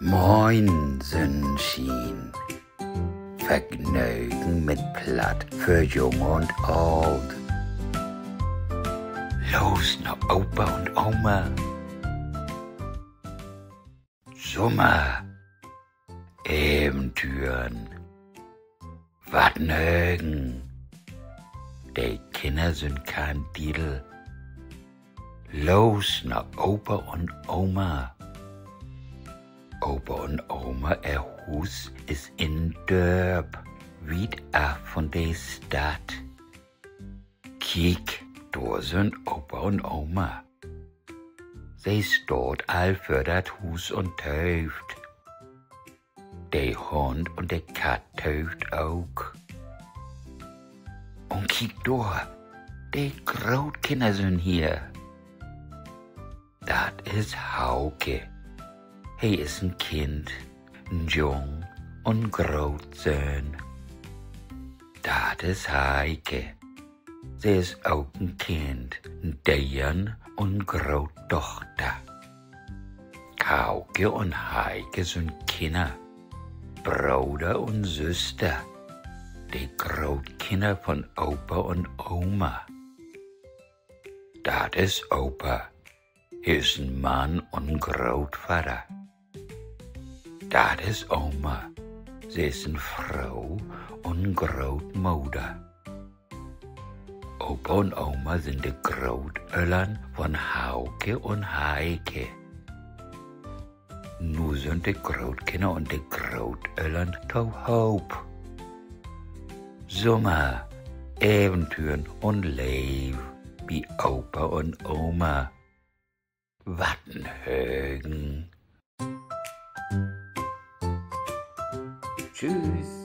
Moin, Sonnenschein. Vergnügen mit Platt für Jung und Alt. Los nach Opa und Oma. Sommer, Abenteuren, Vergnügen. Die Kinder sind kein Titel. Los nach Opa und Oma. Opa und Oma, ihr Haus ist in Dörp, weit ab von der Stadt. Kiek, da sind Opa und Oma. Sie steht all für das Haus und teuft. Der Hund und der Kat teuft auch. Und kiek da, die Großkinder sind hier. Das ist Hauke. Er ist ein Kind, ein Jung und Großsohn. Das ist Heike. Sie ist auch ein Kind, ein Dian und Großtochter. Hauke und Heike sind Kinder, Bruder und Schwester, die Großkinder von Opa und Oma. Das ist Opa. Er ist ein Mann und Großvater. Das ist Oma. Sie ist eine Frau und Großmutter. Opa und Oma sind die Großeltern von Hauke und Heike. Nun sind die Großkinder und die Großeltern taub. Sommer, Abenteuer und Leben wie Opa und Oma. Wattenhögen. Tschüss.